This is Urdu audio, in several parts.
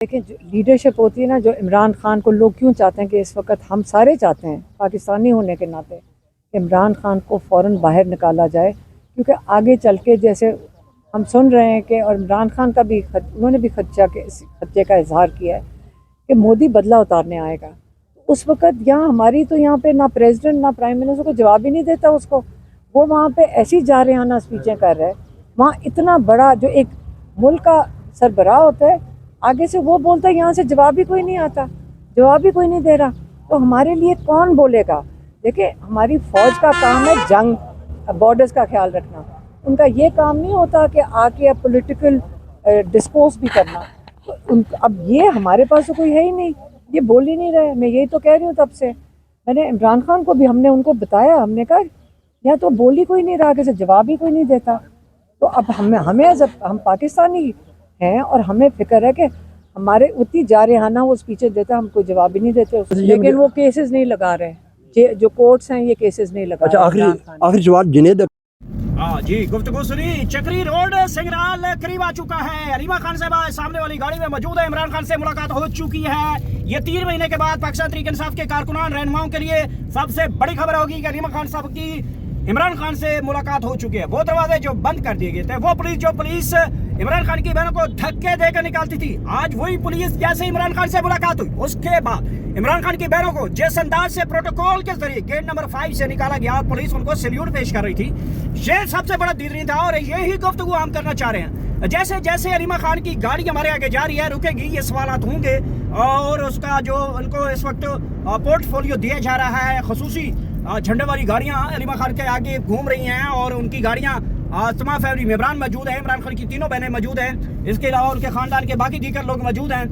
دیکھیں جو لیڈرشپ ہوتی ہے نا، جو عمران خان کو لوگ کیوں چاہتے ہیں کہ اس وقت ہم سارے چاہتے ہیں پاکستانی ہونے کے ناطے کہ عمران خان کو فوراً باہر نکالا جائے، کیونکہ آگے چل کے جیسے ہم سن رہے ہیں کہ اور عمران خان کا بھی انہوں نے بھی خدشے کا اظہار کیا ہے کہ مودی بدلہ اتارنے آئے گا. اس وقت یہاں ہماری تو یہاں پہ نہ پریزیڈنٹ نہ پرائم منسٹر کو جواب ہی نہیں دیتا اس کو. وہ وہاں پہ ایسی جارحانہ اسپیچیں کر رہے ہیں. وہاں اتنا بڑا جو ایک ملک کا سربراہ ہوتا ہے، آگے سے وہ بولتا ہے، یہاں سے جواب بھی کوئی نہیں آتا، جواب بھی کوئی نہیں دے رہا. تو ہمارے لیے کون بولے گا؟ دیکھیں ہماری فوج کا کام ہے جنگ، بارڈرز کا خیال رکھنا. ان کا یہ کام نہیں ہوتا کہ آ کے پولیٹیکل ڈسکورس بھی کرنا. تو اب یہ ہمارے پاس تو کوئی ہے ہی نہیں، یہ بول ہی نہیں رہے. میں یہی تو کہہ رہی ہوں تب سے. میں نے عمران خان کو بھی ہم نے ان کو بتایا، ہم نے کہا یا تو بول ہی کوئی نہیں رہا، آگے سے جواب ہی کوئی نہیں دیتا. تو اب ہم پاکستانی ہیں اور ہمیں فکر ہے کہ ہمارے اتنی جارحانہ وہ اسپیچیں دیتا، ہم کوئی جواب ہی نہیں دیتے. لیکن وہ کیسز نہیں لگا رہے، جو کورٹس ہیں یہ کیسز نہیں لگا رہے. اچھا آخری سوال جنید جی گفتگو سنی. چکری روڈ سنگرال قریب آ چکا ہے. علیمہ خان صاحبہ سامنے والی گاڑی میں موجود ہے. عمران خان سے ملاقات ہو چکی ہے. یہ 3 مہینے کے بعد پاکستان تحریک انصاف کے کارکنان رہنماؤں کے لیے سب سے بڑی خبر ہوگی کہ علیمہ خان صاحب کی عمران خان سے ملاقات ہو چکی ہے. وہ دروازے جو بند کر دیے گئے تھے، وہ پولیس عمران خان کی بہنوں کو دھکے دے کر نکالتی تھی، آج وہی پولیس جیسے عمران خان سے ملاقات ہوئی اس کے بعد عمران خان کی بہنوں کو جس انداز سے پروٹوکول کے ذریعے گیٹ نمبر 5 سے نکالا گیا، پولیس ان کو سیلیوٹ پیش کر رہی تھی. یہ سب سے بڑا دیدرین تھا اور یہی گفتگو ہم کرنا چاہ رہے ہیں. جیسے جیسے علیمہ خان کی گاڑی ہمارے آگے جا رہی ہے، رکے گی، یہ سوالات ہوں گے. اور اس کا جو ان کو اس وقت پورٹ فولیو دیا جا رہا ہے، خصوصی جھنڈے والی گاڑیاں علیمہ خان کے آگے گھوم رہی ہیں اور ان کی گاڑیاں تمام فیملی ممبران موجود ہیں. عمران خان کی 3 بہنیں موجود ہیں، اس کے علاوہ ان کے خاندان کے باقی دیگر لوگ موجود ہیں.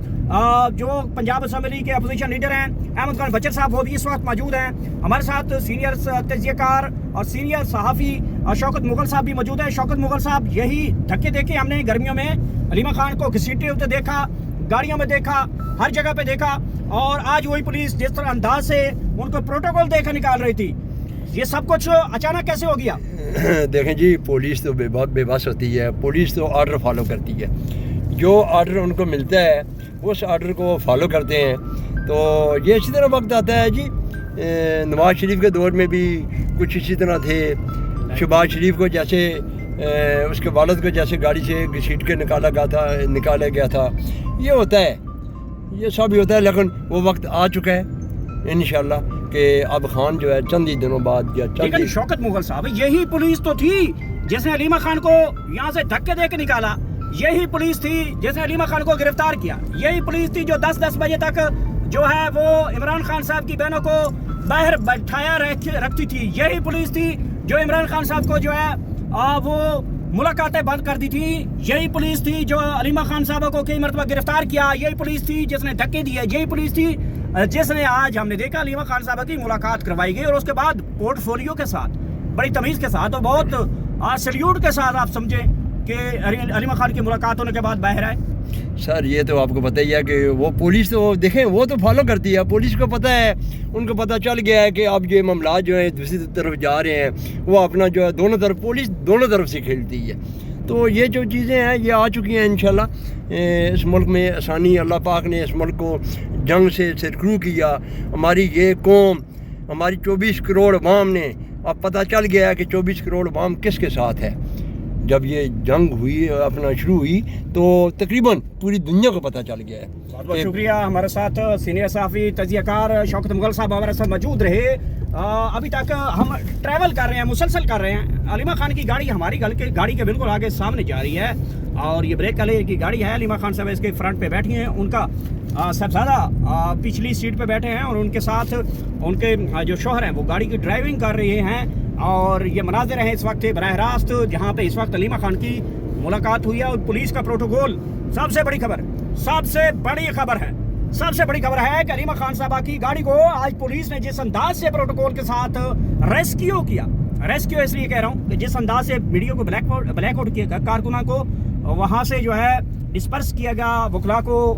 جو پنجاب اسمبلی کے اپوزیشن لیڈر ہیں احمد خان بچر صاحب، وہ بھی اس وقت موجود ہیں. ہمارے ساتھ سینئر تجزیہ کار اور سینئر صحافی شوکت مغل صاحب بھی موجود ہیں. شوکت مغل صاحب، یہی دھکے دیکھے ہم نے گرمیوں میں علیمہ خان کو گھسیٹتے ہوتے دیکھا، گاڑیوں میں دیکھا، ہر جگہ پہ دیکھا، اور آج وہی پولیس جس طرح انداز سے ان کو پروٹوکول دے کر نکال رہی تھی، یہ سب کچھ اچانک کیسے ہو گیا؟ دیکھیں جی، پولیس تو بہت بے بس ہوتی ہے. پولیس تو آرڈر فالو کرتی ہے، جو آرڈر ان کو ملتا ہے اس آرڈر کو فالو کرتے ہیں. تو یہ اسی طرح وقت آتا ہے جی. نواز شریف کے دور میں بھی کچھ اسی طرح تھے. شہباز شریف کو جیسے اس کے والد کو جیسے گاڑی سے گھسیٹ کے نکالا گیا تھا. یہ ہوتا ہے، یہ سب ہی ہوتا ہے. لیکن وہ وقت آ چکا ہے انشاءاللہ کہ اب خان جو ہے چند ہی دنوں بعد لیکن شوکت مغل صاحب، یہی پولیس تو تھی جس نے علیمہ خان کو یہاں سے دھکے دے کے نکالا. یہی پولیس تھی جس نے علیمہ خان کو گرفتار کیا. یہی پولیس تھی جو 10 بجے تک جو ہے وہ عمران خان صاحب کی بہنوں کو باہر بٹھایا رکھتی تھی. یہی پولیس تھی جو عمران خان صاحب کو جو ہے وہ ملاقاتیں بند کر دی تھی. یہی پولیس تھی جو علیمہ خان صاحب کو کئی مرتبہ گرفتار کیا. یہی پولیس تھی جس نے دھکے دیے. یہی پولیس تھی جس نے آج ہم نے دیکھا علیمہ خان صاحب کی ملاقات کروائی گئی، اور اس کے بعد پورٹ فولیو کے ساتھ، بڑی تمیز کے ساتھ اور بہت سیلیوٹ کے ساتھ آپ سمجھیں کہ علیمہ خان کی ملاقات ہونے کے بعد باہر آئے. سر یہ تو آپ کو پتہ ہی ہے کہ وہ پولیس تو دیکھیں وہ تو فالو کرتی ہے. پولیس کو پتہ ہے، ان کو پتہ چل گیا ہے کہ اب یہ معاملات جو ہیں دوسری طرف جا رہے ہیں. وہ اپنا جو ہے دونوں طرف، پولیس دونوں طرف سے کھیلتی ہے. تو یہ جو چیزیں ہیں یہ آ چکی ہیں انشاءاللہ. اس ملک میں آسانی، اللہ پاک نے اس ملک کو جنگ سے سرخرو کیا. ہماری یہ قوم، ہماری 24 کروڑ عوام نے، اب پتہ چل گیا ہے کہ 24 کروڑ عوام کس کے ساتھ ہے. جب یہ جنگ ہوئی اپنا شروع ہوئی تو تقریباً پوری دنیا کو پتہ چل گیا ہے. بہت بہت شکریہ. ہمارے ساتھ سینئر صحافی تجزیہ کار شوکت مغل صاحب ہمارے ساتھ موجود رہے. ابھی تک ہم ٹریول کر رہے ہیں، مسلسل کر رہے ہیں. علیمہ خان کی گاڑی ہماری گاڑی کے بالکل آگے سامنے جا رہی ہے، اور یہ بریک کلر کی گاڑی ہے. علیمہ خان صاحب اس کے فرنٹ پہ بیٹھی ہیں. ان کا سب زیادہ پچھلی سیٹ پہ بیٹھے ہیں، اور ان کے ساتھ ان کے جو شوہر ہیں وہ گاڑی کی ڈرائیونگ کر رہے ہیں. اور یہ مناظر ہیں اس وقت براہ راست جہاں پہ اس وقت علیمہ خان کی ملاقات ہوئی ہے. اور پولیس کا پروٹوکول، سب سے بڑی خبر ہے کہ علیمہ خان صاحبہ کی گاڑی کو آج پولیس نے جس انداز سے پروٹوکول کے ساتھ ریسکیو کیا. ریسکیو اس لیے کہہ رہا ہوں کہ جس انداز سے میڈیا کو بلیک آؤٹ کیا گیا، کارکنوں کو وہاں سے جو ہے ڈسپرس کیا گیا، وکلا کو